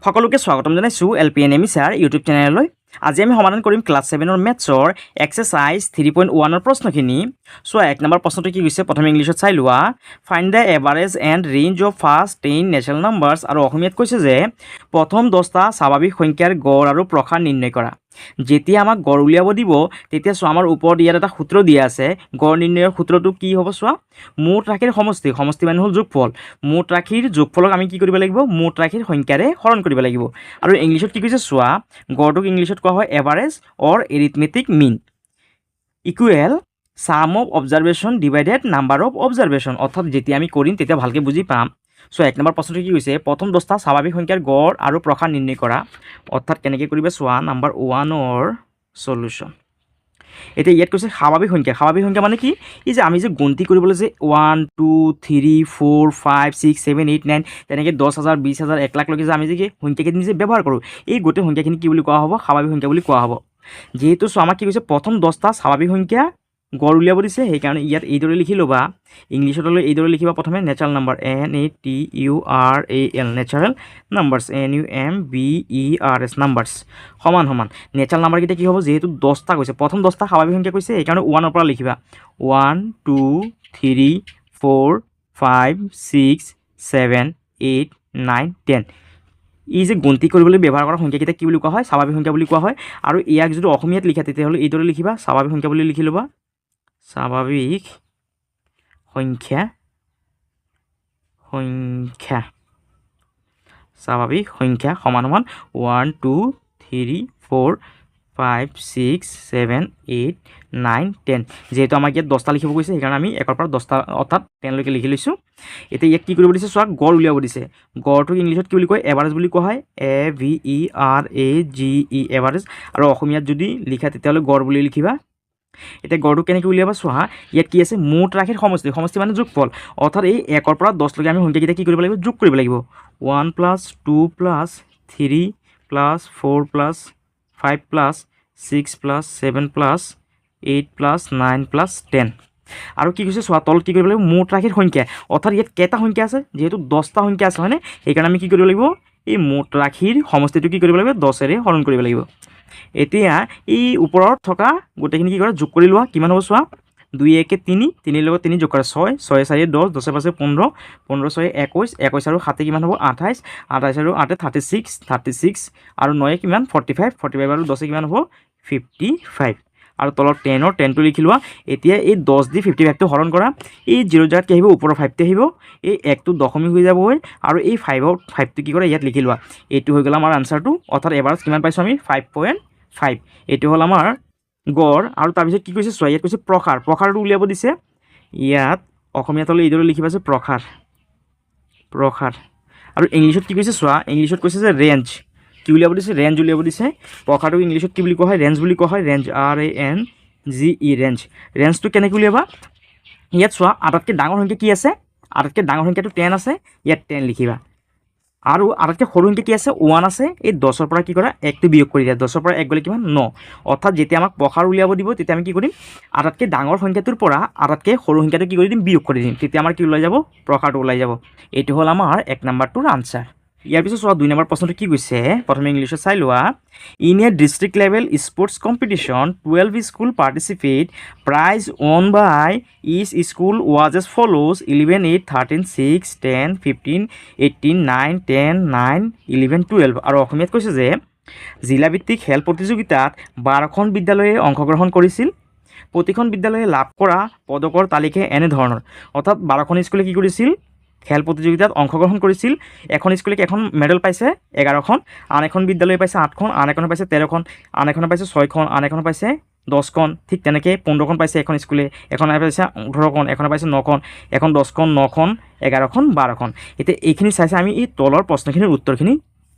সকলোকে স্বাগতম জানাইছোঁ LPNME sir YouTube চেনেললৈ। আজি আমি সমাধান কৰিম ক্লাছ 7ৰ মেথছৰ এক্সাৰচাইজ 3.1ৰ প্ৰশ্নখিনি। চোৱা, 1 নম্বৰ প্ৰশ্নটো কি কৈছে প্ৰথমে ইংলিছত চাই লোৱা। Find the average and range of first 10 natural numbers. আৰু অসমীয়াত কৈছে যে প্ৰথম 10টা স্বাভাৱিক সংখ্যাৰ গড় আৰু প্ৰসাৰ নিৰ্ণয় কৰা। যেতিয়া আমাক গড় উলিয়াব দিব তেতিয়া চোৱা, আমাৰ ওপৰত ইয়াত এটা সূত্ৰ দিয়া আছে। গড় নিৰ্ণয়ৰ সূত্ৰটো কি হ'ব চোৱা, মুঠ ৰাশিৰ সমষ্টি, সমষ্টি মানে হ'ল যোগফল। মুঠ ৰাশিৰ যোগফলক আমি কি কৰিব লাগিব, মুঠ ৰাশিৰ সংখ্যাৰে হৰণ কৰিব লাগিব। আৰু ইংলিছত কি কৈছে চোৱা, গড়টোক ইংলিছত কোৱা হয় average or arithmetic mean equal sum of observation divided number of observation. অৰ্থাৎ যেতিয়া আমি কৰিম তেতিয়া ভালকৈ বুজি পাম। চ' 1 নম্বৰ প্ৰশ্নটো কি কৈছে, প্ৰথম 10টা স্বাভাৱিক সংখ্যাৰ গড় আৰু প্ৰসাৰ নিৰ্ণয় কৰা। অৰ্থাৎ কেনেকৈ কৰিবা চোৱা, নাম্বাৰ 1ৰ সলিউশ্যন। এতিয়া ইয়াত কৈছে স্বাভাৱিক সংখ্যা। স্বাভাৱিক সংখ্যা মানে কি, এই যে আমি যে গন্তি কৰিবলৈ যে 1 2 3 4 5 6 7 8 9 তেনেকৈ 10,000 20,000 1 লাখলৈকে যে আমি যে সংখ্যাখিনি যে ব্যৱহাৰ কৰোঁ, এই গোটেই সংখ্যাখিনি কি বুলি কোৱা হ'ব, স্বাভাৱিক সংখ্যা বুলি কোৱা হ'ব। যিহেতু চোৱা আমাক কি কৈছে প্ৰথম 10টা স্বাভাৱিক সংখ্যা গড় উলিয়াব দিছে, সেইকাৰণে ইয়াত এইদৰে লিখি ল'বা। ইংলিছত হ'লে এইদৰে লিখিবা প্ৰথমে natural number NATURAL natural numbers NUMBERS numbers সমান সমান নেচাৰেল নাম্বাৰকেইটা কি হ'ব, যিহেতু 10টা কৈছে, প্ৰথম 10টা স্বাভাৱিক সংখ্যা কৈছে, সেইকাৰণে 1ৰ পৰা লিখিবা 1 2 3 4 5 6 7 8 9 10। ই যে গন্তি কৰিবলৈ ব্যৱহাৰ কৰা সংখ্যাকেইটা কি বুলি কোৱা হয়, স্বাভাৱিক সংখ্যা বুলি কোৱা হয়। আৰু ইয়াক যদি অসমীয়াত লিখা তেতিয়াহ'লে এইদৰে লিখিবা, স্বাভাৱিক সংখ্যা বুলি লিখি ল'বা। স্বাভাৱিক সংখ্যা স্বাভাৱিক সংখ্যা সমান সমান 1 2 3 4 5 6 7 8 9 10। যিহেতু আমাক ইয়াত 10টা লিখিব কৈছে, সেইকাৰণে আমি 1ৰ পৰা 10টা অৰ্থাৎ 10লৈকে লিখি লৈছোঁ। এতিয়া ইয়াক কি কৰিব দিছে চোৱা, গড় উলিয়াব দিছে। গড়টোক ইংলিছত কি বুলি কয়, এভাৰেজ বুলি কোৱা হয় AVERAGE এভাৰেজ। আৰু অসমীয়াত যদি লিখা তেতিয়াহ'লে গড় বুলি লিখিবা। এতিয়া গড়টো কেনেকৈ উলিয়াবা চোৱা, ইয়াত কি আছে, মুঠ ৰাশিৰ সমষ্টি, সমষ্টি মানে যোগফল। অৰ্থাৎ এই 1ৰ পৰা 10লৈকে আমি সংখ্যাকেইটা কি কৰিব লাগিব, যোগ কৰিব লাগিব। 1 + 2 + 3 + 4 + 5 + 6 + 7 + 8 + 9 + 10। আৰু কি কৈছে চোৱা, তলত কি কৰিব লাগিব, মুঠ ৰাশিৰ সংখ্যা। অৰ্থাৎ ইয়াত কেইটা সংখ্যা আছে, যিহেতু 10টা সংখ্যা আছে হয়নে, সেইকাৰণে আমি কি কৰিব লাগিব, এই মুঠ ৰাশিৰ সমষ্টিটো কি কৰিব লাগিব, 10ৰে হৰণ কৰিব লাগিব। এতিয়া এই ওপৰত থকা গোটেইখিনি কি কৰা, যোগ কৰি লোৱা। কিমান হ'ব চোৱা, 2 1 3, 3 লগত 3 যোগ কৰা 6, 6 4 10, 10 5 15, 15 6 21, 21 আৰু 7 কিমান হ'ব 28, 28 আৰু 8 36, 36 আৰু 9 কিমান 45, 45 আৰু 10 কিমান হ'ব 55। আৰু তলত 10ৰ 10টো লিখি লোৱা। এতিয়া এই 10 দি 55টো হৰণ কৰা। এই 0 জেগাত কি আহিব, ওপৰৰ 5টো আহিব, এই 1টো দশমিক হৈ যাবগৈ, আৰু এই 5টো কি কৰা ইয়াত লিখি লোৱা। এইটো হৈ গ'ল আমাৰ আনচাৰটো। অৰ্থাৎ এভাৰেজ কিমান পাইছোঁ আমি 5.5। এইটো হ'ল আমাৰ গড়। আৰু তাৰপিছত কি কৈছে চোৱা, ইয়াত কৈছে প্ৰসাৰ, প্ৰসাৰটো উলিয়াব দিছে। ইয়াত অসমীয়াত হ'লে এইদৰে লিখিবা যে প্ৰসাৰ, প্ৰসাৰ। আৰু ইংলিছত কি কৈছে চোৱা, ইংলিছত কৈছে যে ৰেঞ্জ, কি উলিয়াব দিছে, ৰেঞ্জ উলিয়াব দিছে। প্ৰসাৰটো ইংলিছত কি বুলি কোৱা হয়, ৰেঞ্জ বুলি কোৱা হয়, ৰেঞ্জ RANGE ৰেঞ্জ। ৰেঞ্জটো কেনেকৈ উলিয়াবা, ইয়াত চোৱা আটাইতকৈ ডাঙৰ সংখ্যা কি আছে, আটাইতকৈ ডাঙৰ সংখ্যাটো 10 আছে, ইয়াত 10 লিখিবা। আৰু আটাইতকৈ সৰু সংখ্যা কি আছে, 1 আছে। এই 10ৰ পৰা কি কৰা, 1টো বিয়োগ কৰি দিয়া। 10ৰ পৰা 1 গ'লে কিমান 9। অৰ্থাৎ যেতিয়া আমাক প্ৰসাৰ উলিয়াব দিব তেতিয়া আমি কি কৰিম, আটাইতকৈ ডাঙৰ সংখ্যাটোৰ পৰা আটাইতকৈ সৰু সংখ্যাটো কি কৰি দিম, বিয়োগ কৰি দিম। তেতিয়া আমাৰ কি ওলাই যাব, প্ৰসাৰটো ওলাই যাব। এইটো হ'ল আমাৰ 1 নম্বৰটোৰ আনচাৰ। ইয়াৰ পিছত চোৱা 2 নম্বৰ প্ৰশ্নটো কি কৈছে, প্ৰথমে ইংলিছত চাই লোৱা। In a district level sports competition 12 school participate, prize won by each school was as follows 11 8 13 6 10 15 18 9 10 9 11 12। আৰু অসমীয়াত কৈছে যে জিলাভিত্তিক খেল প্ৰতিযোগিতাত 12খন বিদ্যালয়ে অংশগ্ৰহণ কৰিছিল। প্ৰতিখন বিদ্যালয়ে লাভ কৰা পদকৰ তালিকা এনেধৰণৰ। অৰ্থাৎ 12খন স্কুলে কি কৰিছিল, খেল প্ৰতিযোগিতাত অংশগ্ৰহণ কৰিছিল। এখন স্কুলে এখন মেডেল পাইছে 11খন, আন এখন বিদ্যালয়ে পাইছে 8খন, আন এখনে পাইছে 13খন, আন এখনে পাইছে 6খন, আন এখনে পাইছে 10খন। ঠিক তেনেকৈ 15খন পাইছে এখন স্কুলে, এখনে পাইছে 18খন, এখনে পাইছে 9খন, এখন 10খন, 9খন, 11খন, 12খন। এতিয়া এইখিনি চাইছে আমি এই তলৰ প্ৰশ্নখিনিৰ উত্তৰখিনি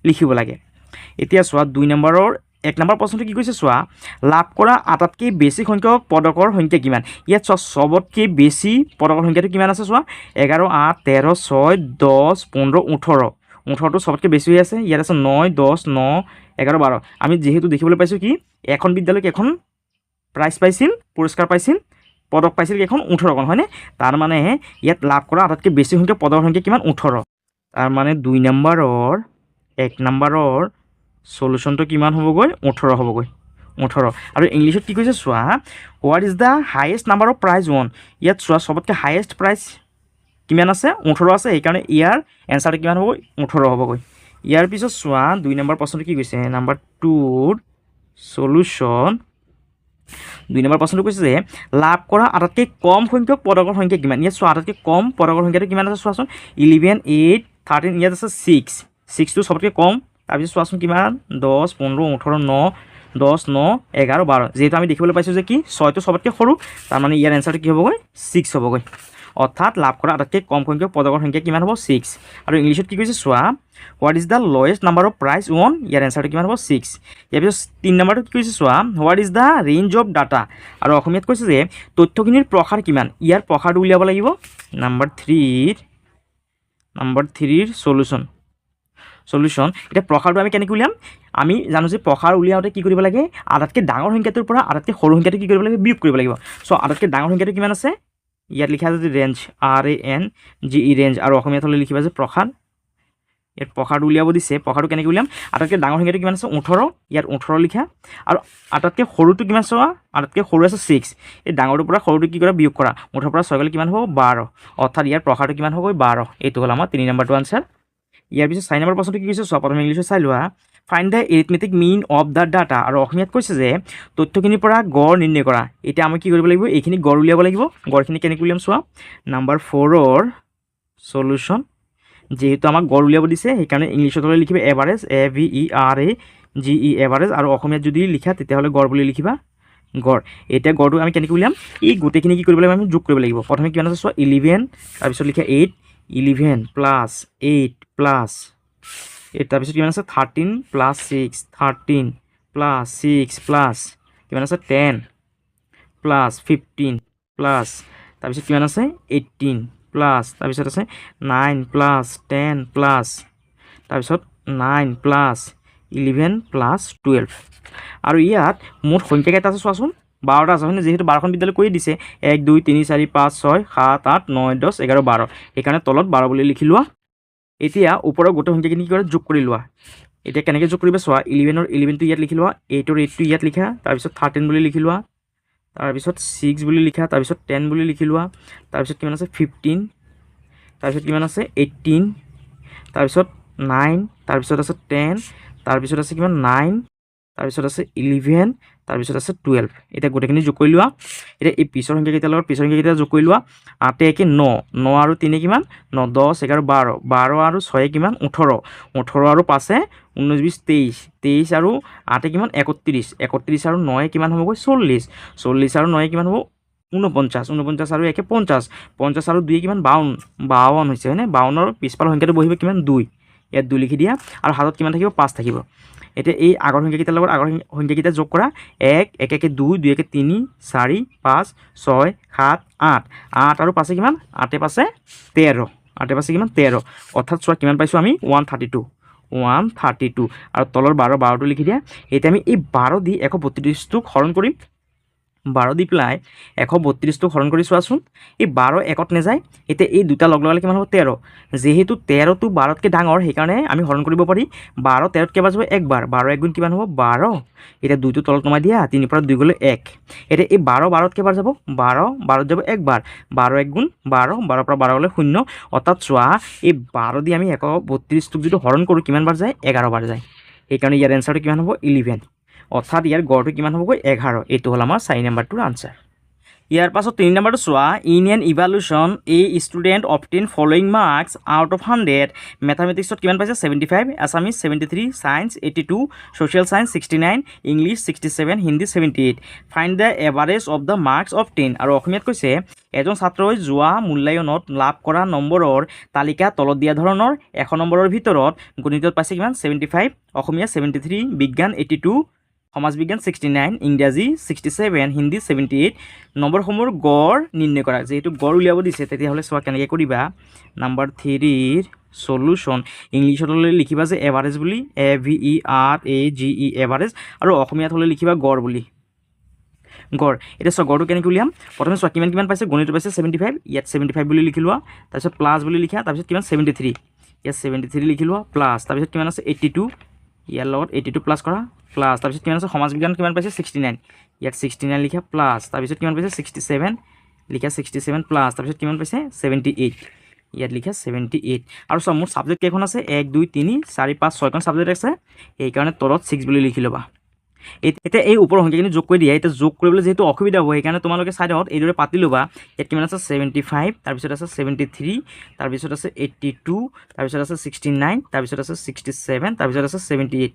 লিখিব লাগে। এতিয়া চোৱা 2 নম্বৰৰ 1 নম্বৰ প্ৰশ্নটো কি কৈছে চোৱা, লাভ কৰা আটাইতকৈ বেছি সংখ্যক পদকৰ সংখ্যা কিমান। ইয়াত চোৱা চবতকৈ বেছি পদকৰ সংখ্যাটো কিমান আছে চোৱা, 11 8 13 6 10 15 18। 18টো চবতকৈ বেছি হৈ আছে। ইয়াত আছে 9 10 9 11 12। আমি যিহেতু দেখিবলৈ পাইছোঁ কি এখন বিদ্যালয়ক এখন প্ৰাইজ পাইছিল, পুৰস্কাৰ পাইছিল, পদক পাইছিল কেইখন 18খন হয়নে। তাৰ মানে ইয়াত লাভ কৰা আটাইতকৈ বেছি সংখ্যক পদকৰ সংখ্যা কিমান 18। তাৰ মানে 2 নম্বৰৰ 1 নম্বৰৰ সলিউশনটো কিমান হ'বগৈ 18 হ'বগৈ 18 আৰু ইংলিছত কি কৈছে চোৱা what is the highest number of prize won ইয়াত চোৱা সবতকৈ হাইয়েষ্ট প্ৰাইজ কিমান আছে 18 আছে সেইকাৰণে ইয়াৰ এনসাৰটো কিমান হ'বগৈ 18 হ'বগৈ ইয়াৰ পিছত চোৱা 2 নম্বৰ প্ৰশ্নটো কি কৈছে নাম্বাৰ 2 সলিউশন 2 নম্বৰ প্ৰশ্নটো কৈছে যে লাভ কৰা আটাইতকৈ কম সংখ্যক পদকৰ সংখ্যা কিমান ইয়াত চোৱা আটাইতকৈ কম পদকৰ সংখ্যাটো কিমান আছে চোৱাচোন 11 8 13 ইয়াত আছে 6 টো সবতকৈ কম তাৰপিছত চোৱাচোন কিমান 10 15 18 9 10 9 11 12 যেহেতু আমি দেখিবলৈ পাইছোঁ যে কি 6 টো সবতকৈ সৰু তাৰ মানে ইয়াৰ এনসাৰটো কি হ'বগৈ 6 হ'বগৈ অৰ্থাৎ লাভ কৰা আটাইতকৈ কম সংখ্যক পদকৰ সংখ্যা কিমান হ'ব 6 আৰু ইংলিছত কি কৈছে চোৱা what is the lowest number of prize one year এনসাৰটো কিমান হ'ব 6 ইয়াৰ পিছত 3 নম্বৰটো কি কৈছে চোৱা what is the range of data আৰু অসমীয়াত কৈছে যে তথ্যখিনিৰ প্ৰসাৰ কিমান ইয়াৰ প্ৰসাৰটো উলিয়াব লাগিব নাম্বাৰ 3ৰ সলিউশন এতিয়া প্ৰসাৰটো আমি কেনেকৈ উলিয়াম আমি জানো যে প্ৰসাৰ উলিয়াওঁতে কি কৰিব লাগে আটাইতকৈ ডাঙৰ সংখ্যাটোৰ পৰা আটাইতকৈ সৰু সংখ্যাটো কি কৰিব লাগিব বিয়োগ কৰিব লাগিব চ' আটাইতকৈ ডাঙৰ সংখ্যাটো কিমান আছে ইয়াত লিখা আছে যে ৰেঞ্জ RANGE ৰেঞ্জ আৰু অসমীয়াত হ'লে লিখিবা যে প্ৰসাৰ ইয়াত প্ৰসাৰটো উলিয়াব দিছে প্ৰসাৰটো কেনেকৈ উলিয়াম আটাইতকৈ ডাঙৰ সংখ্যাটো কিমান আছে 18 ইয়াত 18 লিখা আৰু আটাইতকৈ সৰুটো কিমান চোৱা আটাইতকৈ সৰু আছে 6 এই ডাঙৰটোৰ পৰা সৰুটো কি কৰা বিয়োগ কৰা 18 পৰা 6 গ'লে কিমান হ'ব 12 অৰ্থাৎ ইয়াৰ প্ৰসাৰটো কিমান হ'ব 12 এইটো হ'ল আমাৰ 3 নম্বৰটো আনসাৰ ইয়াৰ পিছত 4 নম্বৰ প্ৰশ্নটো কি কৈছে চোৱা প্ৰথমে ইংলিছত চাই লোৱা find the arithmetic mean of the data আৰু অসমীয়াত কৈছে যে তথ্যখিনিৰ পৰা গড় নিৰ্ণয় কৰা এতিয়া আমি কি কৰিব লাগিব এইখিনি গড় উলিয়াব লাগিব গড়খিনি কেনেকৈ উলিয়াম চোৱা নাম্বাৰ 4ৰ সলিউশন যেহেতু আমাক গড় উলিয়াব দিছে সেইকাৰণে ইংলিছত হ'লে লিখিবা এভাৰেজ AVERAGE এভাৰেজ আৰু অসমীয়াত যদি লিখা তেতিয়াহ'লে গড় বুলি লিখিবা গড় এতিয়া গড়টো আমি কেনেকৈ উলিয়াম এই গোটেইখিনি কি কৰিব লাগিব আমি যোগ কৰিব লাগিব প্ৰথমে কিমান আছে চোৱা 11 তাৰপিছত লিখা 8 11 প্লাছ 8 প্লাছ তাৰপিছত কিমান আছে 13 প্লাছ 6 13 প্লাছ 6 প্লাছ কিমান আছে 10 প্লাছ 15 প্লাছ তাৰপিছত কিমান আছে 18 প্লাছ তাৰপিছত আছে 9 প্লাছ 10 প্লাছ তাৰপিছত 9 প্লাছ 11 প্লাছ 12 আৰু ইয়াত মুঠ সংখ্যা কেইটা আছে চোৱাচোন 12টা আছে হয়নে যেহেতু 12খন বিদ্যালয় কৰি দিছে 1 2 3 4 5 6 7 8 9 10 11 12 সেইকাৰণে তলত 12 বুলি লিখি লোৱা এতিয়া ওপৰৰ গোটেই সংখ্যাখিনি কি কৰে যোগ কৰি লোৱা এতিয়া কেনেকৈ যোগ কৰিবা চোৱা 11ৰ 11টো ইয়াত লিখি লোৱা 8ৰ 8টো ইয়াত লিখা তাৰপিছত 13 বুলি লিখি লোৱা তাৰপিছত 6 বুলি লিখা তাৰপিছত 10 বুলি লিখি লোৱা তাৰপিছত কিমান আছে 15 তাৰপিছত কিমান আছে 18 তাৰপিছত 9 তাৰপিছত আছে 10 তাৰপিছত আছে কিমান 9 তাৰপিছত আছে 11 তাৰপিছত আছে 12 এতিয়া গোটেইখিনি যোগ কৰি লোৱা এতিয়া এই পিছৰ সংখ্যাকেইটাৰ লগত পিছৰ সংখ্যাকেইটা যোগ কৰি লোৱা 8 1 9 9 আৰু 3 কিমান 9 10 11 12 12 আৰু 6 কিমান 18 18 আৰু 5 19 20 23 23 আৰু 8 কিমান 31 31 আৰু 9 কিমান হ'বগৈ 40 40 আৰু 9 কিমান হ'ব 49 49 আৰু 1 50 50 আৰু 2 কিমান 52 হৈছে হয়নে 52ৰ পিছফালৰ সংখ্যাটো বহিব কিমান 2 ইয়াত 2 লিখি দিয়া আৰু হাতত কিমান থাকিব 5 থাকিব এতিয়া এই আগৰ সংখ্যাকেইটাৰ লগত আগৰ সংখ্যাকেইটা যোগ কৰা 1 1 1 2 2 1 3 4 5 6 7 8 8 আৰু 5 কিমান 8 5 13 8 5 কিমান 13 অৰ্থাৎ চোৱা কিমান পাইছোঁ আমি 132 আৰু তলৰ 12টো লিখি দিয়া এতিয়া আমি এই 12 দি 132টোক হৰণ কৰিম 12 দি পেলাই 132টোক হৰণ কৰি চোৱাচোন এই 12 একত নাযায় এতিয়া এই দুটা লগ লগালে কিমান হ'ব 13 যেহেতু 13টো 12তকৈ ডাঙৰ সেইকাৰণে আমি হৰণ কৰিব পাৰি 12 13ত কেইবাৰ যাব একবাৰ 12 1 গুণ কিমান হ'ব 12 এতিয়া 2টো তলত নমাই দিয়া 3 পৰা 2 গ'লে 1 এতিয়া এই 12 12ত কেইবাৰ যাব 12 12ত যাব একবাৰ 12 1 গুণ 12 12 পৰা 12 গ'লে 0 অৰ্থাৎ চোৱা এই 12 দি আমি 132টোক যদি হৰণ কৰোঁ কিমান বাৰ যায় 11 বাৰ যায় সেইকাৰণে ইয়াৰ এনসাৰটো কিমান হ'ব 11 অৰ্থাৎ ইয়াৰ গড়টো কিমান হ'বগৈ 11 এইটো হ'ল আমাৰ 4 নম্বৰটোৰ আনসাৰ ইয়াৰ পাছত 3 নম্বৰটো চোৱা in an evaluation a student obtain following marks out of 100 মেথামেটিক্সত কিমান পাইছে 75 Assamese 73 science 82 social science 69 English 67 Hindi 78 find the average of the marks of 10 আৰু অসমীয়াত কৈছে এজন ছাত্ৰই যোৱা মূল্যায়নত লাভ কৰা নম্বৰৰ তালিকা তলত দিয়া ধৰণৰ 100 নম্বৰৰ ভিতৰত গণিতত পাইছে কিমান 75 অসমীয়া 73 বিজ্ঞান 82 সমাজ বিজ্ঞান 69 ইংৰাজী 67 হিন্দী 78 নম্বৰসমূহৰ গড় নিৰ্ণয় কৰা যেহেতু গড় উলিয়াব দিছে তেতিয়াহ'লে চোৱা কেনেকৈ কৰিবা নাম্বাৰ 3ৰ সলিউশন ইংলিছত হ'লে লিখিবা যে এভাৰেজ বুলি AVERAGE এভাৰেজ আৰু অসমীয়াত হ'লে লিখিবা গড় বুলি গড় এতিয়া চোৱা গড়টো কেনেকৈ উলিয়াম প্ৰথমে চোৱা কিমান কিমান পাইছে গণিতত পাইছে 75 ইয়াত 75 বুলি লিখি লোৱা তাৰপিছত প্লাছ বুলি লিখা তাৰপিছত কিমান 73 ইয়াত 73 লিখি লোৱা প্লাছ তাৰপিছত কিমান আছে 82 ইয়াৰ লগত 82 প্লাছ কৰা প্লাছ তাৰপিছত কিমান আছে সমাজ বিজ্ঞান কিমান পাইছে 69 ইয়াত 69 লিখা প্লাছ তাৰপিছত কিমান পাইছে 67 লিখা 67 প্লাছ তাৰপিছত কিমান পাইছে 78 ইয়াত লিখা 78 আৰু সব মোৰ সাবজেক্ট কেইখন আছে 1 2 3 4 5 6খন সাবজেক্ট আছে এই কাৰণে তলত 6 বুলি লিখি ল'বা এতিয়া এই ওপৰৰ সংখ্যাখিনি যোগ কৰি দিয়া এতিয়া যোগ কৰিবলৈ যেহেতু অসুবিধা হ'ব সেইকাৰণে তোমালোকে সাইডত এইদৰে পাতি ল'বা ইয়াত কিমান আছে 75 তাৰপিছত আছে 73 তাৰপিছত আছে 82 তাৰপিছত আছে 69 তাৰপিছত আছে 67 তাৰপিছত আছে 78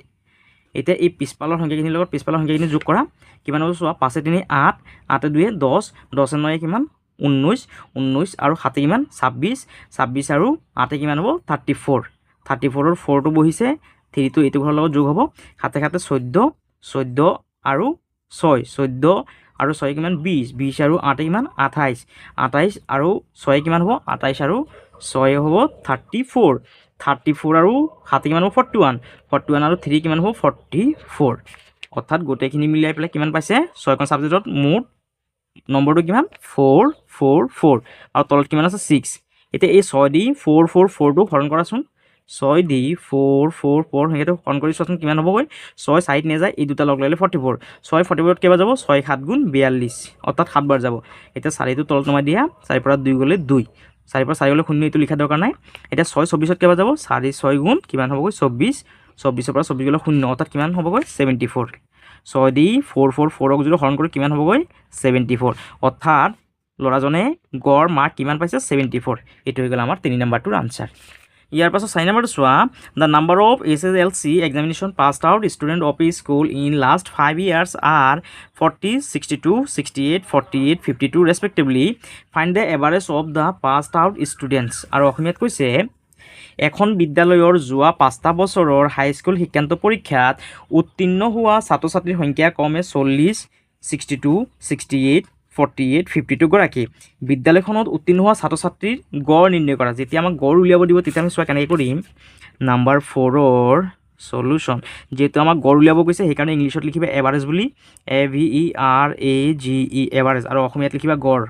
এতিয়া এই পিছপালৰ সংখ্যাখিনিৰ লগত পিছপালৰ সংখ্যাখিনি যোগ কৰা কিমান হ'ব চোৱা 5 3 8 8 2 10 10 9 কিমান 19 19 আৰু 7 কিমান 26 26 আৰু 8 কিমান হ'ব 34 34ৰ 4টো বহিছে 3টো এইটো ঘৰৰ লগত যোগ হ'ব হাতে হাতে 14 14 আৰু 6 14 আৰু 6 কিমান 20 20 আৰু 8 কিমান 28 28 আৰু 6 কিমান হ'ব 28 আৰু 6 হ'ব 34 34 আৰু 7 কিমান হ'ব 41 41 আৰু 3 কিমান হ'ব 44 অৰ্থাৎ গোটেইখিনি মিলাই পেলাই কিমান পাইছে 6খন সাবজেক্টত মুঠ নম্বৰটো কিমান 444 আৰু তলত কিমান আছে 6 এতিয়া এই 6 দি 444 টো হৰণ কৰাচোন 6 দি 444 হেটো হৰণ কৰি চোৱাচোন কিমান হ'বগৈ 6 সাইড নেযায় এই দুটা লগ লাগিলে 44 6 44 কেইবাৰ যাব 6 7 গুণ 42 অৰ্থাৎ 7 বাৰ যাব এতিয়া 4 টো তলত নমাই দিয়া 4 পৰা 2 গ'লে 2 4 পৰা 4 গ'লে 0 এইটো লিখা দৰকাৰ নাই এতিয়া 6 24 কেইবাৰ যাব 4 6 গুণ কিমান হ'বগৈ 24 24 পৰা 24 গ'লে 0 অৰ্থাৎ কিমান হ'বগৈ 74 6 দি 444ক যদি হৰণ কৰি কিমান হ'বগৈ 74 অৰ্থাৎ ল'ৰাজনে গড় মাৰ্ক কিমান পাইছে 74 এইটো হৈ গ'ল আমাৰ 3 নম্বৰটোৰ আনসাৰ ইয়াৰ পাছত 4 নম্বৰটো চোৱা the number of SSLC examination passed out student of a school in last 5 years are 40 62 68 48 52 respectively find the average of the passed out students আৰু অসমীয়াত কৈছে এখন বিদ্যালয়ৰ যোৱা 5টা বছৰৰ হাইস্কুল শিক্ষান্ত পৰীক্ষাত উত্তীৰ্ণ হোৱা ছাত্ৰ ছাত্ৰীৰ সংখ্যা ক্ৰমে 40 62 68 48 52 গৰাকী বিদ্যালয়খনত উত্তীৰ্ণ হোৱা ছাত্ৰ ছাত্ৰীৰ গড় নিৰ্ণয় কৰা যেতিয়া আমাক গড় উলিয়াব দিব তেতিয়া আমি চোৱা কেনেকৈ কৰিম নাম্বাৰ 4ৰ সলিউশন যেহেতু আমাক গড় উলিয়াব কৈছে সেইকাৰণে ইংলিছত লিখিবা এভাৰেজ বুলি AVERAGE এভাৰেজ আৰু অসমীয়াত লিখিবা গড়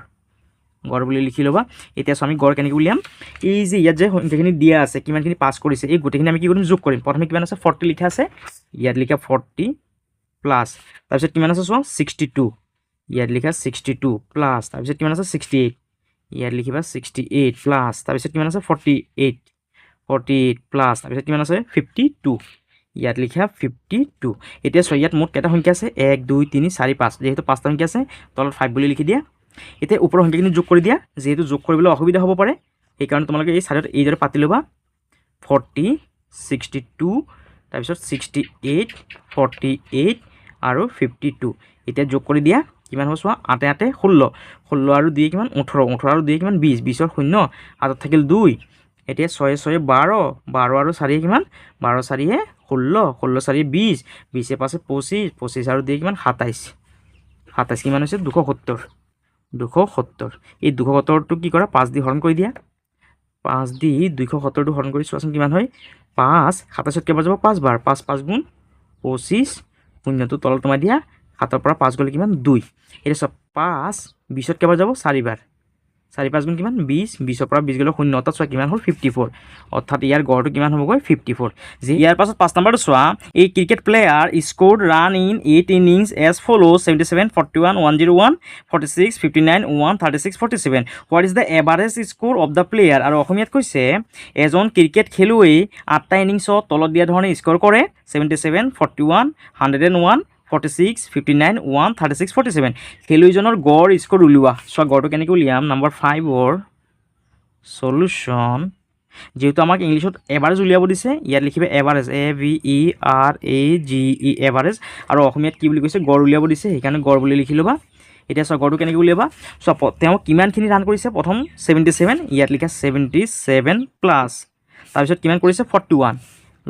গড় বুলি লিখি ল'বা এতিয়া আমি গড় কেনেকৈ উলিয়াম এই যে ইয়াত যে সংখ্যাখিনি দিয়া আছে কিমানখিনি পাছ কৰিছে এই গোটেইখিনি আমি কি কৰিম যোগ কৰিম প্ৰথমে কিমান আছে 40 লিখা আছে ইয়াত লিখা 40 প্লাছ তাৰপিছত কিমান আছে চোৱা 62 ইয়াত লিখা 62 প্লাছ তাৰপিছত কিমান আছে 68 ইয়াত লিখিবা 68 প্লাছ তাৰপিছত কিমান আছে 48 48 প্লাছ তাৰপিছত কিমান আছে 52 ইয়াত লিখা 52 এতিয়া চোৱা ইয়াত মুঠ কেইটা সংখ্যা আছে 1 2 3 4 5 যেহেতু 5টা সংখ্যা আছে তলত 5 বুলি লিখি দিয়া এতিয়া ওপৰৰ সংখ্যাখিনি যোগ কৰি দিয়া যেহেতু যোগ কৰিবলৈ অসুবিধা হ'ব পাৰে সেইকাৰণে তোমালোকে এই চাইডত এইদৰে পাতি ল'বা 40 62 তাৰপিছত 68 48 আৰু 52 এতিয়া যোগ কৰি দিয়া কিমান হ'ব চোৱা 8 8 16 16 আৰু 2 কিমান 18 18 আৰু 2 কিমান 20 20ৰ 0 হাতত থাকিল 2 এতিয়া 6 6 12 12 আৰু 4 কিমান 12 4 16 16 4 20 20 5 25 25 আৰু 2 কিমান 27 27 কিমান হৈছে 270 270 এই 270টো কি কৰা 5 দি হৰণ কৰি দিয়া 5 দি 270টো হৰণ কৰি চোৱাচোন কিমান হয় 5 27ত কেইবাৰ যাব 5 বাৰ 5 5 গুণ 25 শূন্যটো তলত নমাই দিয়া 7ৰ পৰা 5 গ'লে কিমান 2 এতিয়া চব 5 20ত কেইবাৰ যাব 4 বাৰ 4 5 গুণ কিমান 20 20ৰ পৰা 20 গ'লে 0 অৰ্থাৎ চোৱা কিমান হ'ল 54 অৰ্থাৎ ইয়াৰ গড়টো কিমান হ'বগৈ 54 যে ইয়াৰ পাছত 5 নম্বৰটো চোৱা এই cricket player scored run in 8 innings as follows 77 41 101 46 59 136 47 what is the average score of the player আৰু অসমীয়াত কৈছে এজন ক্ৰিকেট খেলুৱৈ 8টা ইনিংছত তলত দিয়া ধৰণে স্ক'ৰ কৰে 77 41 101 46 59 136 47 খেলুৱৈজনৰ গড় স্ক'ৰ উলিওৱা চোৱা গড়টো কেনেকৈ উলিয়াম নাম্বাৰ 5ৰ সলিউশন যেহেতু আমাক ইংলিছত এভাৰেজ উলিয়াব দিছে ইয়াত লিখিবা এভাৰেজ AVERAGE এভাৰেজ আৰু অসমীয়াত কি বুলি কৈছে গড় উলিয়াব দিছে সেইকাৰণে গড় বুলি লিখি ল'বা এতিয়া চোৱা গড়টো কেনেকৈ উলিয়াবা চোৱা তেওঁ কিমানখিনি ৰান কৰিছে প্ৰথম 77 ইয়াত লিখা 77 প্লাছ তাৰপিছত কিমান কৰিছে 41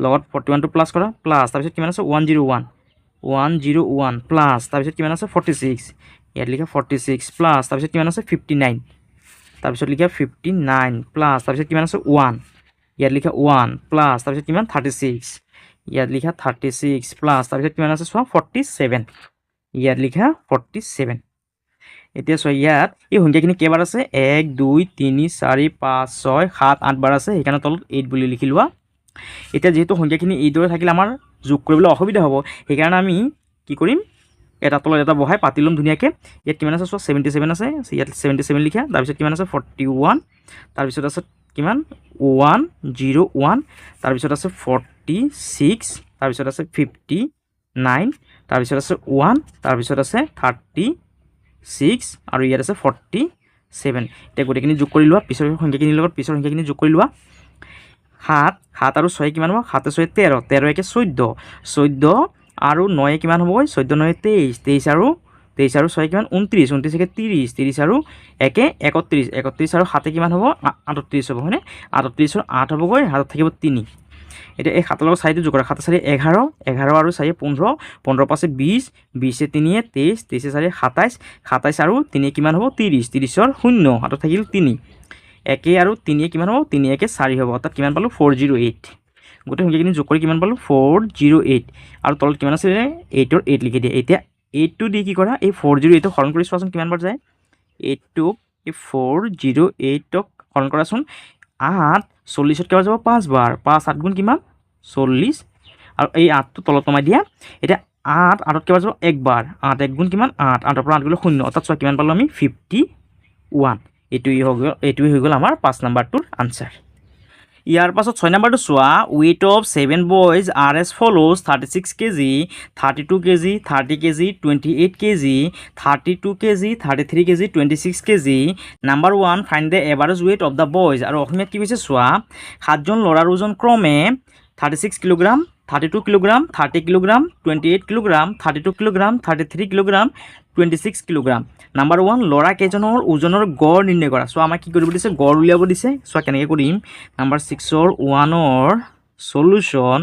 লগত 41টো প্লাছ কৰা প্লাছ তাৰপিছত কিমান আছে 101 প্লাছ তাৰপিছত কিমান আছে 46 ইয়াত লিখা 46 প্লাছ তাৰপিছত কিমান আছে 59 তাৰপিছত লিখা 59 প্লাছ তাৰপিছত কিমান আছে 1 ইয়াত লিখা 1 প্লাছ তাৰপিছত কিমান 36 ইয়াত লিখা 36 প্লাছ তাৰপিছত কিমান আছে চোৱা 47 ইয়াত লিখা 47 এতিয়া চোৱা ইয়াত এই সংখ্যাখিনি কেইবাৰ আছে 1 2 3 4 5 6 7 8 বাৰ আছে সেইকাৰণে তলত 8 বুলি লিখি লোৱা এতিয়া যেহেতু সংখ্যাখিনি এইদৰে থাকিলে আমাৰ যোগ কৰিবলৈ অসুবিধা হ'ব সেইকাৰণে আমি কি কৰিম এটা তলত এটা বহাই পাতি ল'ম ধুনীয়াকৈ ইয়াত কিমান আছে চোৱা 77 আছে ইয়াত 77 লিখা তাৰপিছত কিমান আছে 41 তাৰপিছত আছে কিমান 101 তাৰপিছত আছে 46 তাৰপিছত আছে 59 তাৰপিছত আছে 1 তাৰপিছত আছে 36 আৰু ইয়াত আছে 47 এতিয়া গোটেইখিনি যোগ কৰি লোৱা পিছৰ সংখ্যাখিনিৰ লগত পিছৰ সংখ্যাখিনি যোগ কৰি লোৱা 7 আৰু 6 কিমান হ'ব 7 6 13 13 একে 14 14 আৰু 9 কিমান হ'ব 14 9 23 23 আৰু 6 কিমান 29 29 একে 30 30 আৰু একে 31 31 আৰু 7 কিমান হ'ব 38 হ'ব হয়নে 38 আৰু 8 হ'বগৈ হাতত থাকিব 3 এতিয়া এই 7 লগত 4টো যোগ কৰা 7 4 11 11 আৰু 4 15 15 5 20 20 3 23 23 4 27 27 আৰু 3 কিমান হ'ব 30 30 ৰ 0 হাতত থাকিল 3 একে আৰু 3 কিমান হ'ব 3 একে 4 হ'ব অৰ্থাৎ কিমান পালোঁ 408 গোটেই সংখ্যাখিনি যোগ কৰি কিমান পালোঁ 408 আৰু তলত কিমান আছে 8ৰ 8 লিখি দিয়া এতিয়া 8টো দি কি কৰা এই 408ক হৰণ কৰি চোৱাচোন কিমান বাৰ যায় 8টোক এই 408ক হৰণ কৰাচোন 8 40ত কেইবাৰ যাব 5 বাৰ 5 8 গুণ কিমান 40 আৰু এই 8টো তলত নমাই দিয়া এতিয়া 8 8ত কেইবাৰ যাব 1 বাৰ 8 1 গুণ কিমান 8 8ৰ পৰা 8 গ'লে 0 অৰ্থাৎ চোৱা কিমান পালোঁ আমি 51 এইটোৱে হৈ গ'ল আমাৰ 5 নম্বৰটোৰ আনসাৰ ইয়াৰ পাছত 6 নম্বৰটো চোৱা weight of 7 boys are as follows 36 kg 32 kg 30 kg 28 kg 32 kg 33 kg 26 kg number 1 find the average weight of the boys আৰু অসমীয়াত কি কৈছে চোৱা 7জন ল'ৰাৰ ওজন ক্ৰমে 36 kilogram 32 kilogram 30 kilogram 28 kilogram 32 kilogram 33 kilogram 26 kilogram number 1 ল'ৰা কেইজনৰ ওজনৰ গড় নিৰ্ণয় কৰা চোৱা আমাক কি কৰিব দিছে গড় উলিয়াব দিছে চোৱা কেনেকৈ কৰিম নাম্বাৰ 6ৰ 1ৰ সলিউশন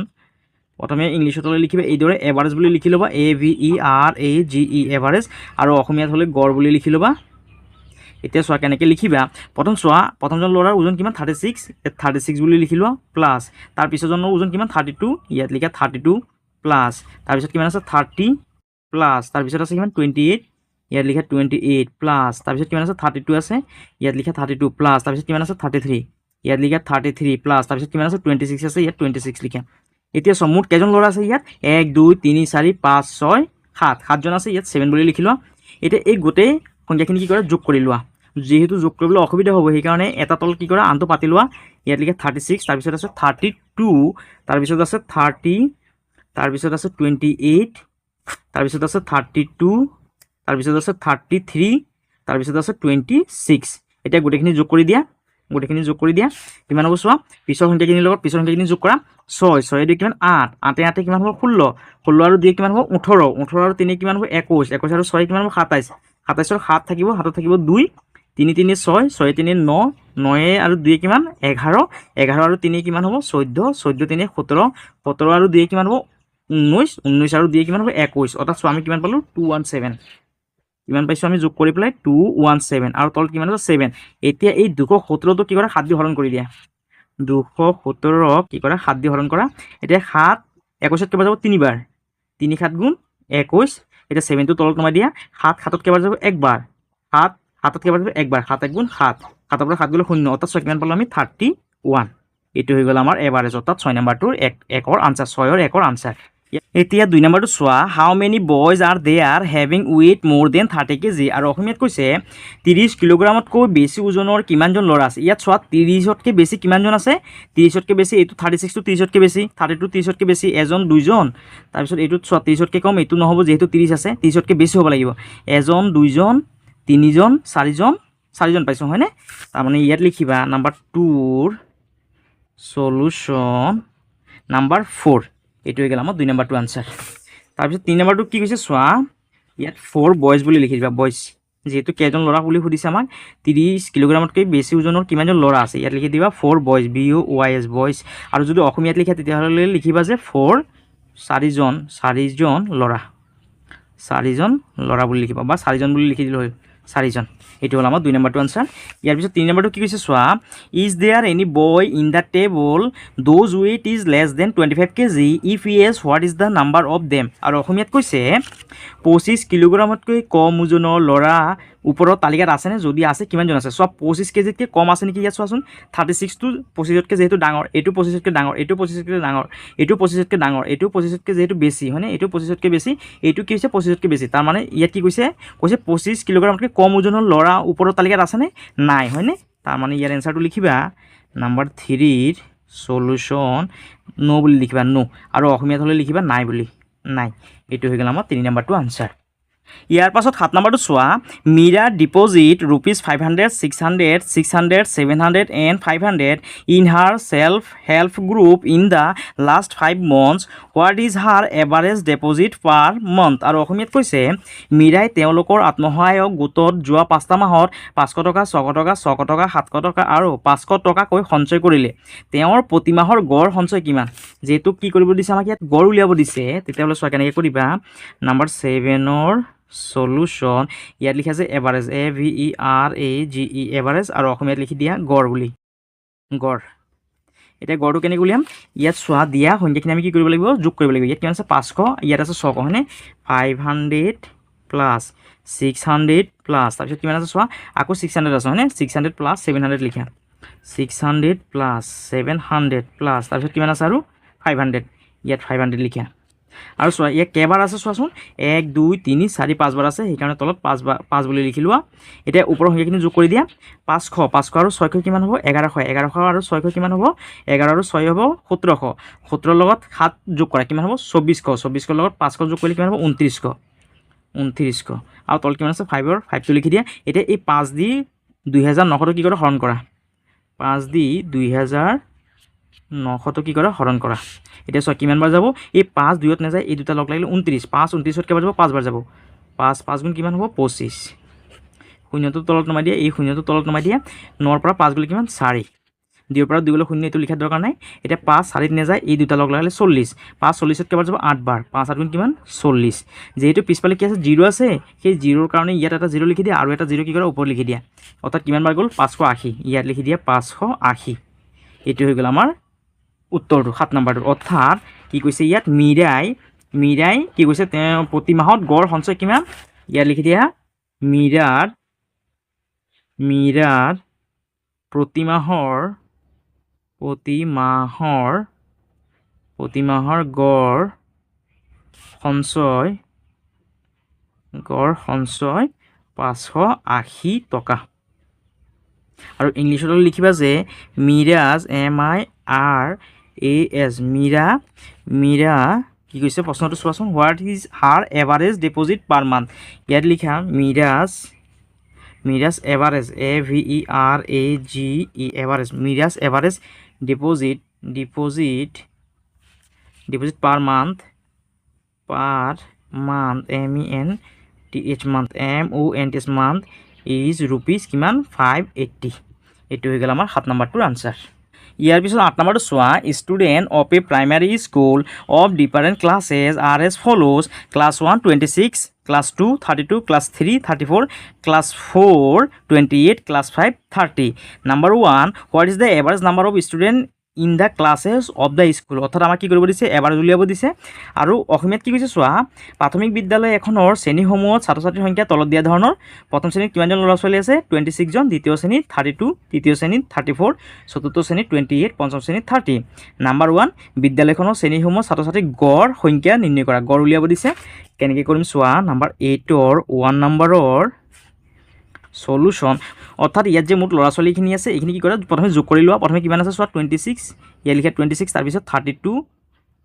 প্ৰথমে ইংলিশত লিখিবা এইদৰে এভাৰেজ বুলি লিখি ল'বা AVERAGE এভাৰেজ আৰু অসমীয়াত হ'লে গড় বুলি লিখি ল'বা এতিয়া চোৱা কেনেকৈ লিখিবা প্ৰথমজন ল'ৰাৰ ওজন কিমান 36 বুলি লিখি লোৱা প্লাছ তাৰ পিছৰজনৰ ওজন কিমান 32 ইয়াত লিখা 32 প্লাছ তাৰপিছত কিমান আছে 30 প্লাছ তাৰপিছত আছে কিমান 28 ইয়াত লিখা 28 প্লাছ তাৰপিছত কিমান আছে 32 আছে ইয়াত লিখা 32 প্লাছ তাৰপিছত কিমান আছে 33 ইয়াত লিখা 33 প্লাছ তাৰপিছত কিমান আছে 26 আছে ইয়াত 26 লিখা এতিয়া চোৱা মুঠ কেইজন ল'ৰা আছে ইয়াত 1 2 3 4 5 6 7 7জন আছে ইয়াত 7 বুলি লিখি লোৱা এতিয়া এই গোটেই সংখ্যাখিনি কি কৰা যোগ কৰি লোৱা যেহেতু যোগ কৰিবলৈ অসুবিধা হ'ব সেইকাৰণে এটা তল কি কৰা আনটো পাতি লোৱা ইয়াত লিখা 36 তাৰপিছত আছে 32 তাৰপিছত আছে 30 তাৰপিছত আছে 28 তাৰপিছত আছে 32 তাৰপিছত আছে 33 তাৰপিছত আছে 26 এতিয়া গোটেইখিনি যোগ কৰি দিয়া কিমান হ'ব চোৱা পিছৰ সংখ্যাখিনিৰ লগত পিছৰ সংখ্যাখিনি যোগ কৰা 6 6 2 কিমান 8 8 8 কিমান হ'ব 16 16 আৰু 2 কিমান হ'ব 18 18 আৰু 3 কিমান হ'ব 21 21 আৰু 6 কিমান হ'ব 27 27 ৰ 7 থাকিব হাতত থাকিব 2 3 3 6 6 3 9 9 আৰু 2 কিমান 11 11 আৰু 3 কিমান হ'ব 14 14 3 17 17 আৰু 2 কিমান হ'ব 19 19 আৰু 2 কিমান হ'ব 21 অৰ্থাৎ চোৱা আমি কিমান পালোঁ 217 কিমান পাইছোঁ আমি যোগ কৰি পেলাই 217 আৰু তলত কিমান আছে 7 এতিয়া এই 217টো কি কৰা 7 দি হৰণ কৰি দিয়া 217ক কি কৰা 7 দি হৰণ কৰা এতিয়া 7 21ত কেইবাৰ যাব 3 বাৰ 3 7 গুণ 21 এতিয়া 7টো তলত নমাই দিয়া 7 7ত কেইবাৰ যাব 1 বাৰ 7 7ত কেইবাৰ যাব 1 বাৰ 7 1 গুণ 7 7ৰ পৰা 7 গ'লে 0 অৰ্থাৎ কিমান পালোঁ আমি 31 এইটো হৈ গ'ল আমাৰ এভাৰেজ অৰ্থাৎ 6 নম্বৰটোৰ একৰ আনসাৰ 6ৰ একৰ আনসাৰ এতিয়া 2 নম্বৰটো চোৱা how many boys are there having weight more than 30 kg আৰু অসমীয়াত কৈছে 30 কিলোগ্ৰামতকৈ বেছি ওজনৰ কিমানজন ল'ৰা আছে ইয়াত চোৱা 30তকৈ বেছি কিমানজন আছে 30তকৈ বেছি এইটো 36টো 30তকৈ বেছি 32 30তকৈ বেছি এজন দুইজন তাৰপিছত এইটোত চোৱা 30তকৈ কম এইটো নহ'ব যিহেতু 30 আছে 30তকৈ বেছি হ'ব লাগিব এজন দুইজন তিনিজন চাৰিজন পাইছোঁ হয়নে তাৰমানে ইয়াত লিখিবা নাম্বাৰ 2ৰ সলিউশন নাম্বাৰ 4 এইটো হৈ গ'ল আমাৰ 2 নম্বৰটো আনসাৰ তাৰপিছত 3 নম্বৰটো কি কৈছে চোৱা ইয়াত 4 বয়জ বুলি লিখি দিবা বয়জ যেহেতু কেইজন ল'ৰা বুলি সুধিছে আমাক 30 কিলোগ্ৰামতকৈ বেছি ওজনৰ কিমানজন ল'ৰা আছে ইয়াত লিখি দিবা 4 বয়জ BOYS বয়জ আৰু যদি অসমীয়াত লিখা তেতিয়াহ'লে লিখিবা যে 4 চাৰিজন ল'ৰা বুলি লিখিবা বা 4জন বুলি লিখি দিলে হয় 4জন এইটো হ'ল আমাৰ 2 নম্বৰটো আনসাৰ ইয়াৰ পিছত 3 নম্বৰটো কি কৈছে চোৱা is there any boy in the table those weight is less than 25 kg if yes what is the number of them আৰু অসমীয়াত কৈছে 25 কিলোগ্ৰামতকৈ কম ওজনৰ ল'ৰা ওপৰৰ তালিকাত আছেনে, যদি আছে কিমানজন আছে। চব 25 কেজিতকৈ কম আছে নেকি ইয়াত চোৱাচোন। 36টো 25তকৈ যিহেতু ডাঙৰ, এইটো 25তকৈ ডাঙৰ, এইটো 25তকৈ ডাঙৰ, এইটো 25তকৈ ডাঙৰ, এইটো 25তকৈ যিহেতু বেছি হয়নে, এইটো 25তকৈ বেছি, এইটো কি হৈছে 25তকৈ বেছি। তাৰমানে ইয়াত কি কৈছে 25 কিলোগ্ৰামতকৈ কম ওজনৰ ল'ৰা ওপৰৰ তালিকাত আছেনে, নাই হয়নে। তাৰমানে ইয়াৰ এনচাৰটো লিখিবা নাম্বাৰ 3ৰ সলিউশ্যন ন' বুলি লিখিবা, ন'। আৰু অসমীয়াত হ'লে লিখিবা নাই বুলি, নাই। এইটো হৈ গ'ল আমাৰ 3 নম্বৰটো আনচাৰ। ইয়াৰ পাছত 7 নম্বৰটো চোৱা, Mira deposit ₹500, 600, 600, 700 and 500 in her self help group in the last 5 months. What is her average deposit per month? আৰু অসমীয়াত কৈছে মীৰাই তেওঁলোকৰ আত্মসহায়ক গোটত যোৱা 5টা মাহত 500 টকা, 600 টকা, 600 টকা, 700 টকা আৰু 500 টকাকৈ সঞ্চয় কৰিলে। তেওঁৰ প্ৰতি মাহৰ গড় সঞ্চয় কিমান? যিহেতু কি কৰিব দিছে আমাক ইয়াত গড় উলিয়াব দিছে, তেতিয়াহ'লে চোৱা কেনেকৈ কৰিবা। নাম্বাৰ 7ৰ সলিউশ্যন ইয়াত লিখা আছে এভাৰেজ, AVERAGE, এভাৰেজ, আৰু অসমীয়াত লিখি দিয়া গড় বুলি, গড়। এতিয়া গড়টো কেনেকৈ উলিয়াম, ইয়াত চোৱা দিয়া সংখ্যাখিনি আমি কি কৰিব লাগিব, যোগ কৰিব লাগিব। ইয়াত কিমান আছে 500, ইয়াত আছে 600 হয়নে। 500 প্লাছ 600 প্লাছ তাৰপিছত কিমান আছে চোৱা, আকৌ 600 আছে হয়নে। 600 প্লাছ 700 লিখা, 600 প্লাছ 700 প্লাছ তাৰপিছত কিমান আছে আৰু 500, ইয়াত 500 লিখা। আৰু চোৱা ইয়াত কেইবাৰ আছে চোৱাচোন, 1 2 3 4 5 বাৰ আছে, সেইকাৰণে তলত 5 বুলি লিখি লোৱা। এতিয়া ওপৰৰ সংখ্যাখিনি যোগ কৰি দিয়া। 500 আৰু 600 কিমান হ'ব, 1100, 1100 আৰু 600 কিমান হ'ব, 11 আৰু 6 হ'ব 1700, 17 লগত 7 যোগ কৰা কিমান হ'ব 2400, 2400 লগত 500 যোগ কৰিলে কিমান হ'ব 2900, আৰু তলত কিমান আছে 5টো লিখি দিয়া। এতিয়া এই 5 দি 2900 কি কৰা হৰণ কৰা, 5 দি 2900 কি কৰা হৰণ কৰা। এতিয়া চোৱা কিমান বাৰ যাব, এই 5 2ত নাযায়, এই দুটা লগ লাগিলে 29, 5 29ত কেইবাৰ যাব 5 বাৰ যাব, 5 গুণ কিমান হ'ব 25, শূন্যটো তলত নমাই দিয়া, এই শূন্যটো তলত নমাই দিয়া। 9ৰ পৰা 5 গ'লে কিমান 4, 2ৰ পৰা 2 গ'লে 0, এইটো লিখাৰ দৰকাৰ নাই। এতিয়া 5 4ত নাযায়, এই দুটা লগ লগালে 40, 5 40ত কেইবাৰ যাব 8 বাৰ, 5 8 গুণ কিমান 40। যিহেতু পিছফালে কি আছে 0 আছে, সেই 0ৰ কাৰণে ইয়াত এটা 0 লিখি দিয়া, আৰু এটা 0 কি কৰা ওপৰত লিখি দিয়া, অৰ্থাৎ কিমান বাৰ গ'ল 580, ইয়াত লিখি দিয়া 580। এইটো হৈ গ'ল আমাৰ উত্তৰটো 7 নম্বৰটো। অৰ্থাৎ কি কৈছে ইয়াত মীৰাই কি কৈছে, তেওঁ প্ৰতি মাহত গড় সঞ্চয় কিমান, ইয়াত লিখি দিয়া মীৰাৰ প্ৰতি মাহৰ গড় সঞ্চয় 580 টকা। আৰু ইংলিছত লিখিবা যে মীৰাজ MIRAS, মীৰা কি কৈছে প্ৰশ্নটো চোৱাচোন, what is her average deposit per month. ইয়াত লিখা মীৰাজ এভাৰেজ, AVERAGE, এভাৰেজ, মীৰাজ average deposit per month, MENTH month is rupees কিমান 580। এইটো হৈ গ'ল আমাৰ 7 নম্বৰটোৰ আনচাৰ। ইয়াৰ পিছত 8 নম্বৰটো চোৱা, student of a primary school of different classes are as follows, class 1 26, class 2 32, class 3 34, class 4 28, class 5 30। Number 1, what is the average number of student in the classes of the school. অৰ্থাৎ আমাক কি কৰিব দিছে, average উলিয়াব দিছে। আৰু অসমীয়াত কি কৈছে চোৱা, প্ৰাথমিক বিদ্যালয় এখনৰ শ্ৰেণীসমূহত ছাত্ৰ ছাত্ৰীৰ সংখ্যা তলত দিয়া ধৰণৰ। প্ৰথম শ্ৰেণীত কিমানজন ল'ৰা ছোৱালী আছে 26 জন, দ্বিতীয় শ্ৰেণীত 32, তৃতীয় শ্ৰেণীত 34, চতুৰ্থ শ্ৰেণীত 28, পঞ্চম শ্ৰেণীত 30। নাম্বাৰ 1, বিদ্যালয়খনৰ শ্ৰেণীসমূহত ছাত্ৰ ছাত্ৰীৰ গড় সংখ্যা নিৰ্ণয় কৰা, গড় উলিয়াব দিছে। কেনেকৈ কৰিম চোৱা, নাম্বাৰ 8ৰ 1 নম্বৰৰ সলিউশ্যন। অৰ্থাৎ ইয়াত যে মুঠ ল'ৰা ছোৱালীখিনি আছে, এইখিনি কি কৰে প্ৰথমে যোগ কৰি লোৱা। প্ৰথমে কিমান আছে চোৱা 26, ইয়াত লিখা 26, তাৰপিছত 32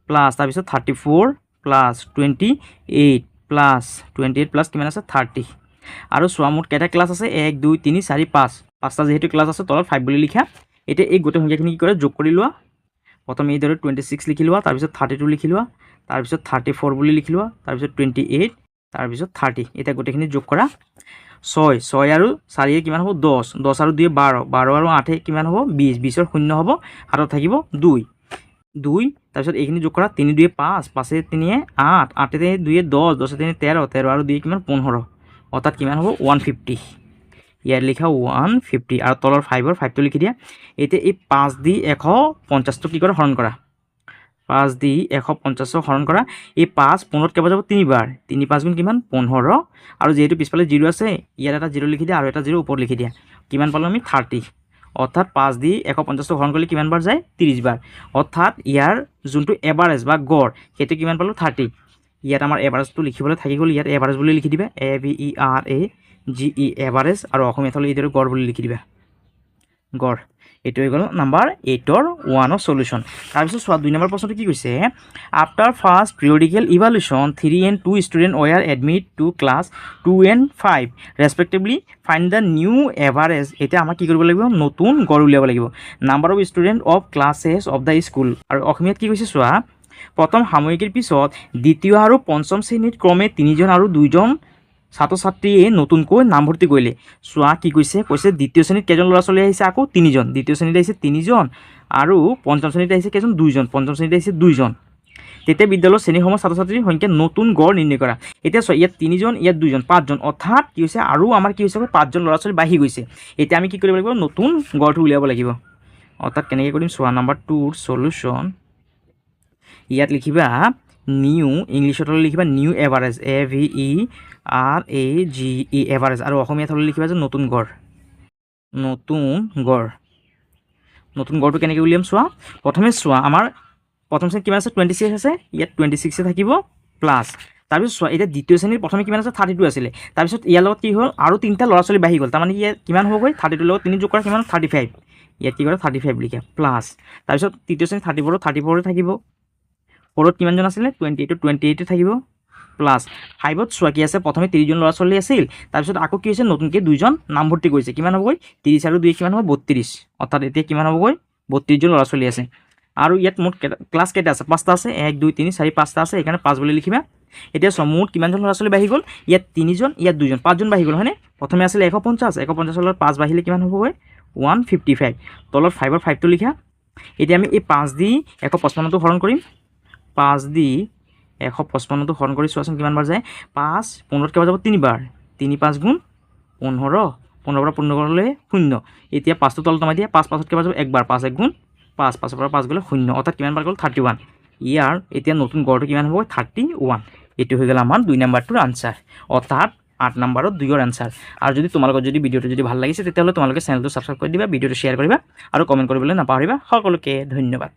প্লাছ, তাৰপিছত 34 প্লাছ 28 প্লাছ 28 প্লাছ কিমান আছে 30। আৰু চোৱা মুঠ কেইটা ক্লাছ আছে 1 2 3 4 5, 5টা যিহেতু ক্লাছ আছে তলত 5 বুলি লিখা। এতিয়া এই গোটেই সংখ্যাখিনি কি কৰে যোগ কৰি লোৱা। প্ৰথমে এইদৰে 26 লিখি লোৱা, তাৰপিছত 32 লিখি লোৱা, তাৰপিছত 34 বুলি লিখি লোৱা, তাৰপিছত 28, তাৰপিছত 30। এতিয়া গোটেইখিনি যোগ কৰা। 6 আৰু 4 কিমান হ'ব 10, 10 আৰু 2 12, 12 আৰু 8 কিমান হ'ব 20, 20ৰ শূন্য হ'ব, হাতত থাকিব 2, তাৰপিছত এইখিনি যোগ কৰা। 3 2 5, 5 3 8, 8 2 10, 10 3 13, 13 আৰু 2 কিমান 15, অৰ্থাৎ কিমান হ'ব 150। ইয়াত লিখা 150 আৰু তলৰ 5টো লিখি দিয়া। এতিয়া এই 5 দি 150টো কি কৰা হৰণ কৰা, 5 দি 150 হৰণ কৰা এই 5 15ত কেইবাৰ যাব 3 বাৰ 3 5 গুণ কিমান 15 আৰু যেহেতু পিছফালে 0 আছে ইয়াত এটা 0 লিখি দিয়া আৰু এটা 0 ওপৰত লিখি দিয়া কিমান পালো আমি 30 অৰ্থাৎ 5 দি 150 হৰণ কৰিলে কিমান বাৰ যায় 30 বাৰ অৰ্থাৎ ইয়াৰ যোনটো এভাৰেজ বা গড় সেইটো কিমান পালো 30 ইয়াত আমাৰ এভাৰেজটো লিখিবলৈ থাকি গ'ল ইয়াত এভাৰেজ বুলি লিখি দিবা AVERAGE এভাৰেজ আৰু অসমীয়াত হ'লে এইটো গড় বুলি লিখি দিবা গড় এইটো হৈ গ'ল নাম্বাৰ 8ৰ 1ৰ সলিউশন তাৰপিছত চোৱা 2 নম্বৰ প্ৰশ্নটো কি কৈছে after first periodical evaluation 3 and 2 student were admit to class 2 and 5 respectively find the new average এতিয়া আমাক কি কৰিব লাগিব নতুন গড় উলিয়াব লাগিব number of student of classes of the school আৰু অসমীয়াত কি কৈছে চোৱা প্ৰথম সাময়িকীৰ পিছত দ্বিতীয় আৰু পঞ্চম শ্ৰেণীত ক্ৰমে 3জন আৰু 2জন ছাত্ৰ ছাত্ৰীয়ে নতুনকৈ নামভৰ্তি কৰিলে চোৱা কি কৈছে দ্বিতীয় শ্ৰেণীত কেইজন ল'ৰা ছোৱালী আহিছে আকৌ 3জন দ্বিতীয় শ্ৰেণীত আহিছে 3জন আৰু পঞ্চম শ্ৰেণীত আহিছে কেইজন 2জন পঞ্চম শ্ৰেণীত আহিছে 2জন তেতিয়া বিদ্যালয়ৰ শ্ৰেণীসমূহৰ ছাত্ৰ ছাত্ৰীৰ সংখ্যা নতুন গড় নিৰ্ণয় কৰা এতিয়া চোৱা ইয়াত 3জন ইয়াত 2জন 5জন অৰ্থাৎ কি হৈছে আৰু আমাৰ কি হৈছে 5জন ল'ৰা ছোৱালী বাঢ়ি গৈছে এতিয়া আমি কি কৰিব লাগিব নতুন গড়টো উলিয়াব লাগিব অৰ্থাৎ কেনেকৈ কৰিম চোৱা নাম্বাৰ 2ৰ সলিউশন ইয়াত লিখিবা নিউ ইংলিছত হ'লে লিখিবা নিউ এভাৰেজ AVERAGE এভাৰেজ আৰু অসমীয়াত হ'লে লিখিবা যে নতুন গড় নতুন গড়টো কেনেকৈ উলিয়াম চোৱা প্ৰথমে চোৱা আমাৰ প্ৰথম শ্ৰেণীত কিমান আছে 26 আছে ইয়াত 26 থাকিব প্লাছ তাৰপিছত চোৱা এতিয়া দ্বিতীয় শ্ৰেণীৰ প্ৰথমে কিমান আছে 32 আছিলে তাৰপিছত ইয়াৰ লগত কি হ'ল আৰু 3টা ল'ৰা ছোৱালী বাঢ়ি গ'ল তাৰমানে ইয়াত কিমান হ'বগৈ 32 লগত 3 যোগ কৰা কিমান 35 ইয়াত কি কৰা 35 লিখা প্লাছ তাৰপিছত তৃতীয় শ্ৰেণীত 34 থাকিব 4ত কিমানজন আছিলে 28 থাকিব প্লাছ 5ত চোৱা কি আছে প্ৰথমে 30জন ল'ৰা ছোৱালী আছিল তাৰপিছত আকৌ কি হৈছে নতুনকৈ 2জন নামভৰ্তি কৰিছে কিমান হ'বগৈ 30 আৰু 2 কিমান হ'ব 32 অৰ্থাৎ এতিয়া কিমান হ'বগৈ 32জন ল'ৰা ছোৱালী আছে আৰু ইয়াত মুঠ ক্লাছ কেইটা আছে 5টা আছে 1 2 3 4 5টা আছে সেইকাৰণে 5 বুলি লিখিবা এতিয়া চোৱা মুঠ কিমানজন ল'ৰা ছোৱালী বাঢ়ি গ'ল ইয়াত 3জন ইয়াত 2জন 5জন বাঢ়ি গ'ল হয়নে প্ৰথমে আছিলে 150 লগত 5 বাঢ়িলে কিমান হ'বগৈ 155 তলত 5ৰ 5টো লিখা এতিয়া আমি এই 5 দি 155টো হৰণ কৰিম 5 দি 155টো হৰণ কৰি চোৱাচোন কিমান বাৰ যায় 5 15ত কেইবাৰ যাব 3 বাৰ 3 5 গুণ 15 15 পৰা 15 গ'লে 0 এতিয়া 5টো তলত নমাই দিয়া 5 5ত কেইবাৰ যাব 1 বাৰ 5 1 গুণ 5 5ৰ পৰা 5 গ'লে 0 অৰ্থাৎ কিমান বাৰ গ'ল 31 ইয়াৰ এতিয়া নতুন গড়টো কিমান হ'ব 31 এইটো হৈ গ'ল আমাৰ 2 নম্বৰটোৰ আনসাৰ অৰ্থাৎ 8 নম্বৰত 2ৰ আনসাৰ আৰু যদি তোমালোকৰ যদি ভিডিঅ'টো যদি ভাল লাগিছে তেতিয়াহ'লে তোমালোকে চেনেলটো সাবস্ক্ৰাইব কৰি দিবা ভিডিঅ'টো শ্বেয়াৰ কৰিবা আৰু কমেণ্ট কৰিবলৈ নাপাহৰিবা সকলোকে ধন্যবাদ।